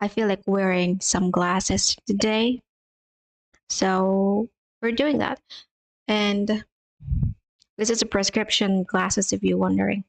I feel like wearing some glasses today. So we're doing that. And this is a prescription glasses, if you're wondering.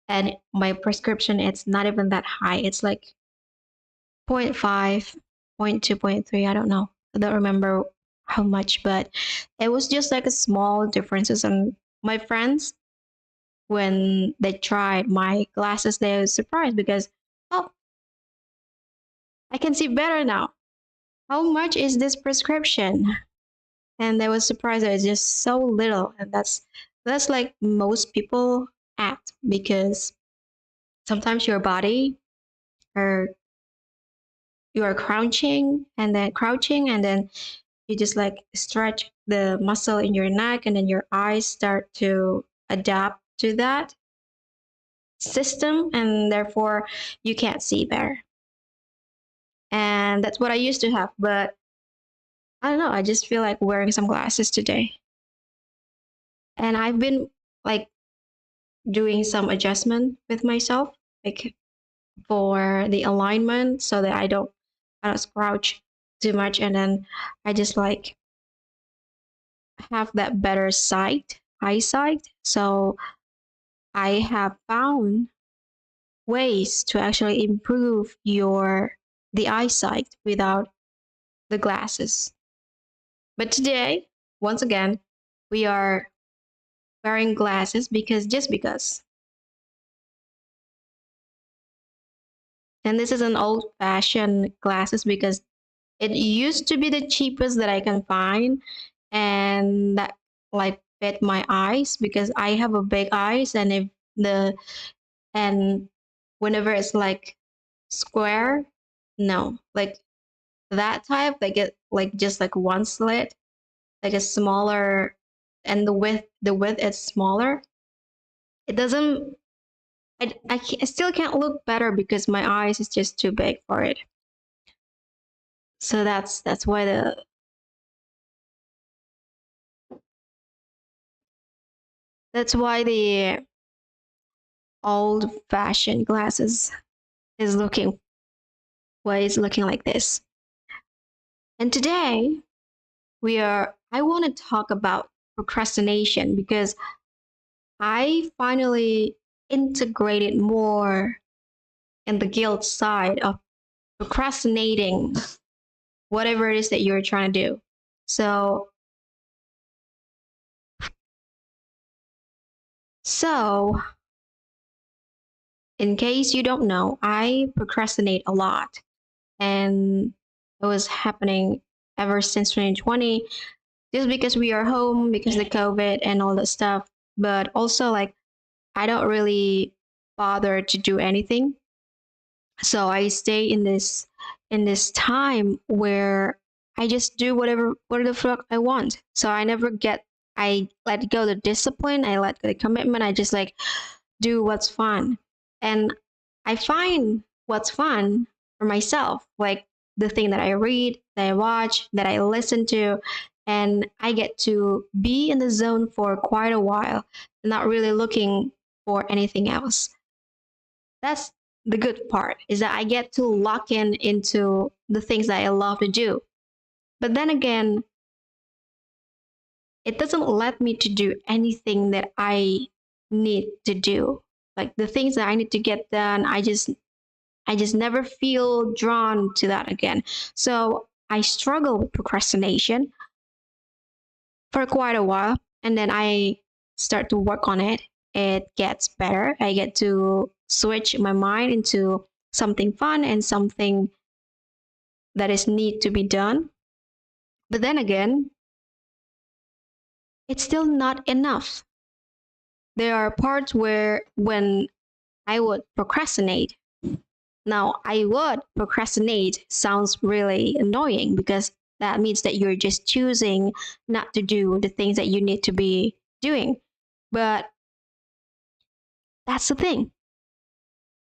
And my prescription, it's not even that high. It's like zero point 0.5, zero point 0.2, zero point 0.3. I don't know. I don't remember how much, but it was just like a small differences. And my friends, when they tried my glasses, they were surprised because, oh, I can see better now. How much is this prescription? And they were surprised that it's just so little. And that's like most people act because sometimes your body or you are crouching and then you just like stretch the muscle in your neck and then your eyes start to adapt to that system and therefore you can't see better. And that's what I used to have, but I don't know, I just feel like wearing some glasses today. And I've been like doing some adjustment with myself, like for the alignment so that I don't scrouch too much and then I just like have that better eyesight. So I have found ways to actually improve the eyesight without the glasses. But today, once again, we are wearing glasses because just because. And this is an old fashioned glasses because it used to be the cheapest that I can find and that like fit my eyes because I have a big eyes the and whenever it's like square, no, like that type, like it like just like one slit, like a smaller and the width is smaller. It doesn't I still can't look better because my eyes is just too big for it. So that's why the old fashioned glasses is looking why it's looking like this. And today I want to talk about procrastination because I finally integrated more in the guilt side of procrastinating whatever it is that you're trying to do. So so in case you don't know, I procrastinate a lot and it was happening ever since 2020 just because we are home because of the COVID and all that stuff. But also like I don't really bother to do anything. So I stay in this time where I just do whatever the fuck I want. So I let go the discipline, I let go the commitment, I just like do what's fun. And I find what's fun for myself, like the thing that I read, that I watch, that I listen to, and I get to be in the zone for quite a while, not really looking for anything else. That's the good part is that I get to lock into the things that I love to do. But then again, it doesn't let me to do anything that I need to do. Like the things that I need to get done, I just never feel drawn to that again. So I struggle with procrastination for quite a while and then I start to work on it. It gets better. I get to switch my mind into something fun and something that is need to be done. But then again, it's still not enough. There are parts where when I would procrastinate. Now, I would procrastinate sounds really annoying because that means that you're just choosing not to do the things that you need to be doing. But that's the thing.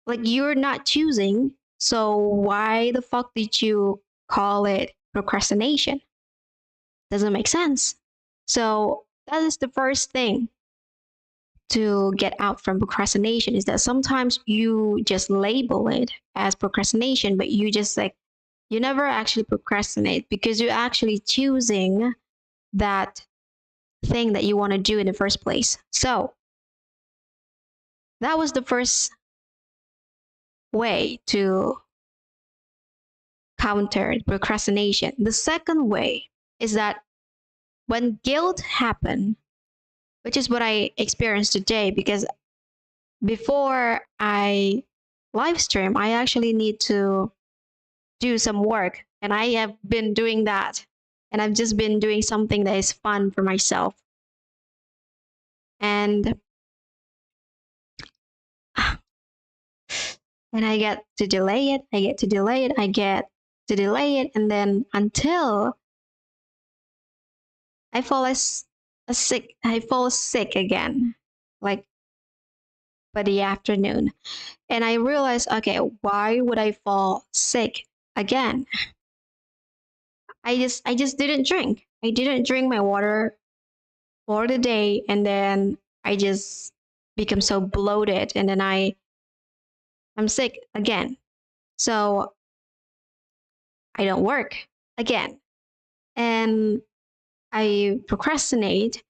Like you're not choosing, so why the fuck did you call it procrastination? Doesn't make sense. So that is the first thing. to get out from procrastination is that sometimes you just label it as procrastination, but you just like, you never actually procrastinate because you're actually choosing that thing that you want to do in the first place. So that was the first way to counter procrastination. The second way is that when guilt happens, which is what I experienced today, because before I live stream, I actually need to do some work, and I have been doing that. And I've just been doing something that is fun for myself. And and I get to delay it, I get to delay it, I get to delay it, and then until I fall sick again, like by the afternoon. And I realized, okay, why would I fall sick again? I just didn't drink. I didn't drink my water for the day, and then I just become so bloated, and then I'm sick again. So I don't work again. And I procrastinate.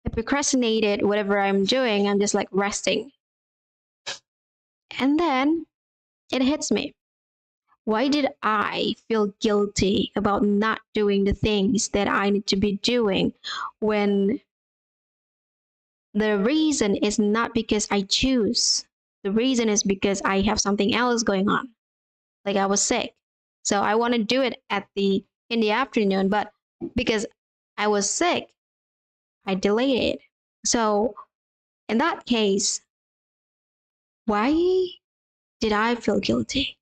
I procrastinated whatever I'm doing. I'm just like resting. And then it hits me. Why did I feel guilty about not doing the things that I need to be doing when the reason is not because I choose? The reason is because I have something else going on. Like I was sick. So I want to do it in the afternoon, but because I was sick, I delayed it. So in that case, why did I feel guilty?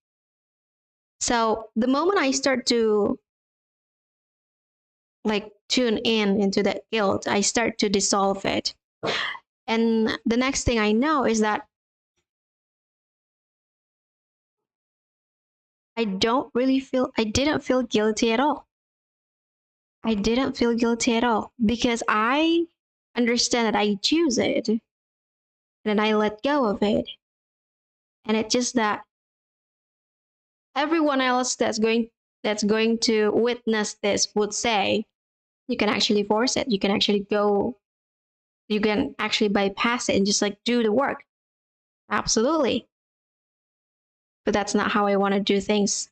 So the moment I start to like tune in into that guilt, I start to dissolve it. And the next thing I know is that I didn't feel guilty at all. I didn't feel guilty at all because I understand that I choose it and then I let go of it. And it's just that everyone else that's going to witness this would say, you can actually force it. You can actually bypass it and just like do the work. Absolutely. But that's not how I want to do things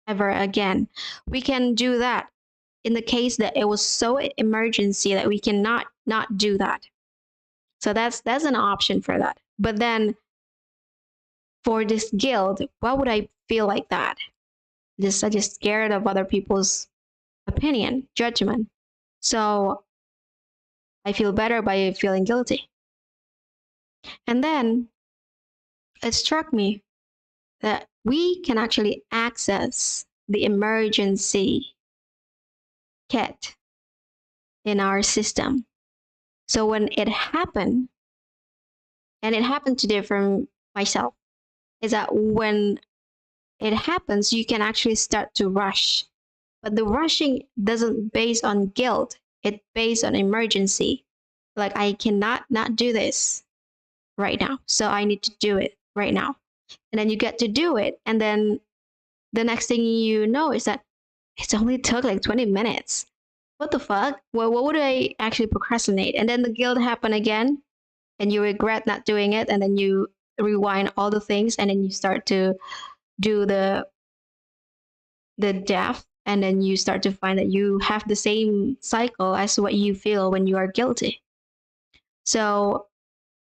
ever again. We can do that in the case that it was so emergency that we cannot not do that. So that's an option for that. But then for this guilt, why would I feel like that? I just scared of other people's opinion, judgment. So I feel better by feeling guilty. And then it struck me that we can actually access the emergency kit in our system. So when it happened, and it happened today from myself, is that when it happens, you can actually start to rush. But the rushing doesn't base on guilt, it's based on emergency. Like I cannot not do this right now, so I need to do it right now. And then you get to do it, and then the next thing you know is that it's only took like 20 minutes. What the fuck? Well, what would I actually procrastinate? And then the guilt happen again, and you regret not doing it, and then you rewind all the things, and then you start to do the depth, and then you start to find that you have the same cycle as what you feel when you are guilty. So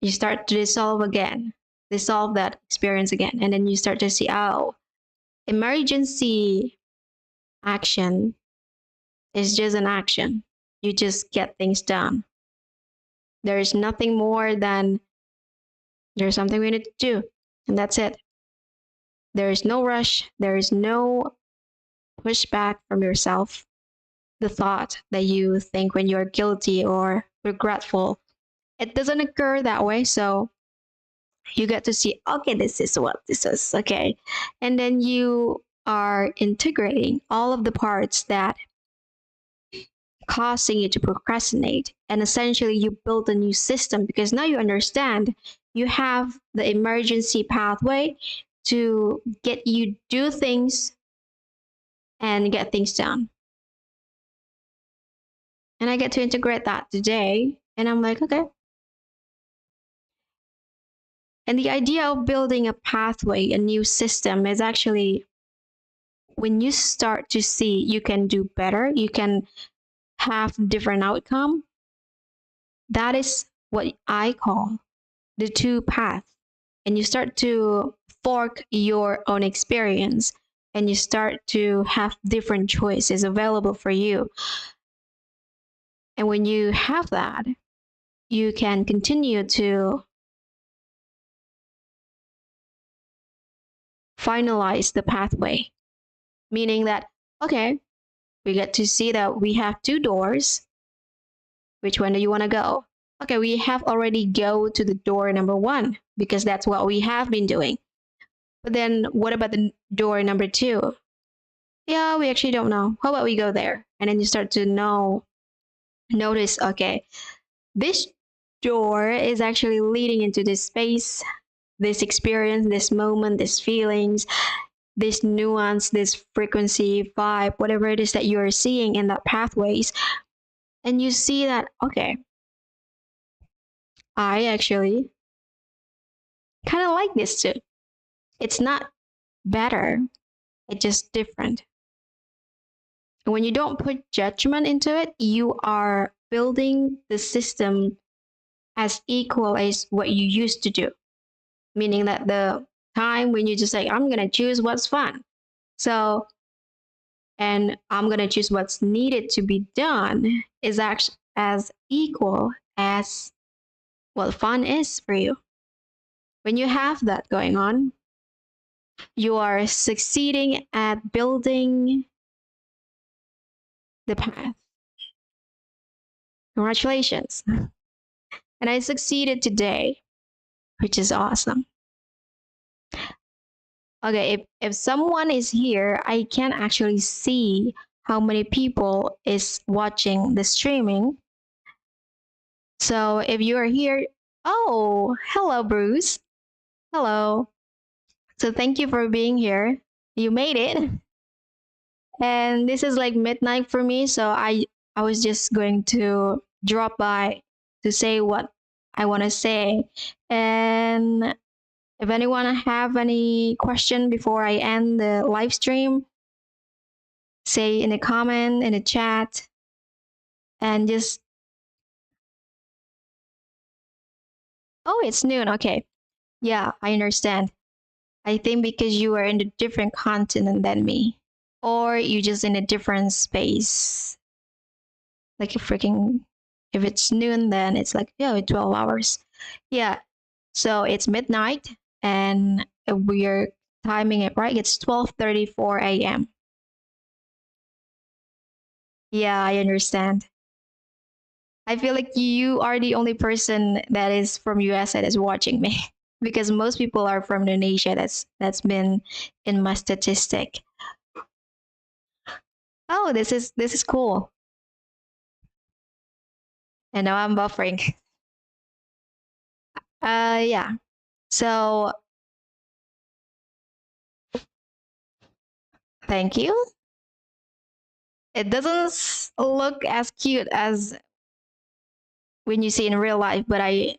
you start to dissolve that experience again, and then you start to see, oh, emergency action is just an action. You just get things done. There is nothing more than there's something we need to do, and that's it. There is no rush, there is no pushback from yourself. The thought that you think when you're guilty or regretful, it doesn't occur that way. So you get to see, okay, this is what this is, okay. And then you are integrating all of the parts that causing you to procrastinate. And essentially, you build a new system because now you understand you have the emergency pathway to get you do things and get things done. And I get to integrate that today. And I'm like, okay. And the idea of building a pathway, a new system, is actually when you start to see you can do better, you can have different outcome. That is what I call the two paths. And you start to fork your own experience and you start to have different choices available for you. And when you have that, you can continue to finalize the pathway, meaning that, okay, we get to see that we have two doors. Which one do you want to go? Okay, we have already go to the door number one because that's what we have been doing. But then what about the door number two? Yeah, we actually don't know. How about we go there? And then you start to notice, okay, this door is actually leading into this space, this experience, this moment, these feelings, this nuance, this frequency, vibe, whatever it is that you're seeing in that pathways. And you see that, okay, I actually kind of like this too. It's not better, it's just different. And when you don't put judgment into it, you are building the system as equal as what you used to do. Meaning that the time when you just like, I'm going to choose what's fun. So, and I'm going to choose what's needed to be done is actually as equal as what fun is for you. When you have that going on, you are succeeding at building the path. Congratulations. And I succeeded today, which is awesome. Okay, if someone is here, I can actually see how many people is watching the streaming. So if you are here, oh, hello, Bruce. Hello. So thank you for being here. You made it. And this is like midnight for me, so I was just going to drop by to say what I want to say. And if anyone have any question before I end the live stream, say in the comment, in the chat, and just, oh, it's noon. Okay. Yeah, I understand. I think because you are in a different continent than me, or you just in a different space. Like a freaking, if it's noon, then it's like, yeah, 12 hours. Yeah. So it's midnight and we're timing it right. It's 12:34 a.m. Yeah, I understand. I feel like you are the only person that is from US that is watching me because most people are from Indonesia. That's been in my statistic. Oh, this is cool. And now I'm buffering. Yeah. So thank you. It doesn't look as cute as when you see in real life, but I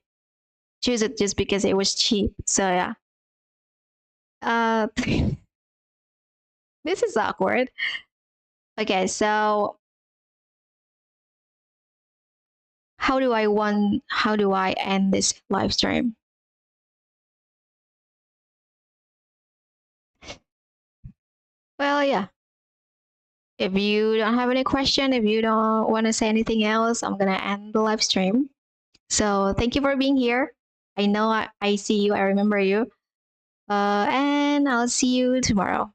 choose it just because it was cheap. So yeah. This is awkward. Okay, so how do I end this live stream? Well, yeah. If you don't have any question, if you don't want to say anything else, I'm gonna end the live stream. So thank you for being here. I know I see you, I remember you. And I'll see you tomorrow.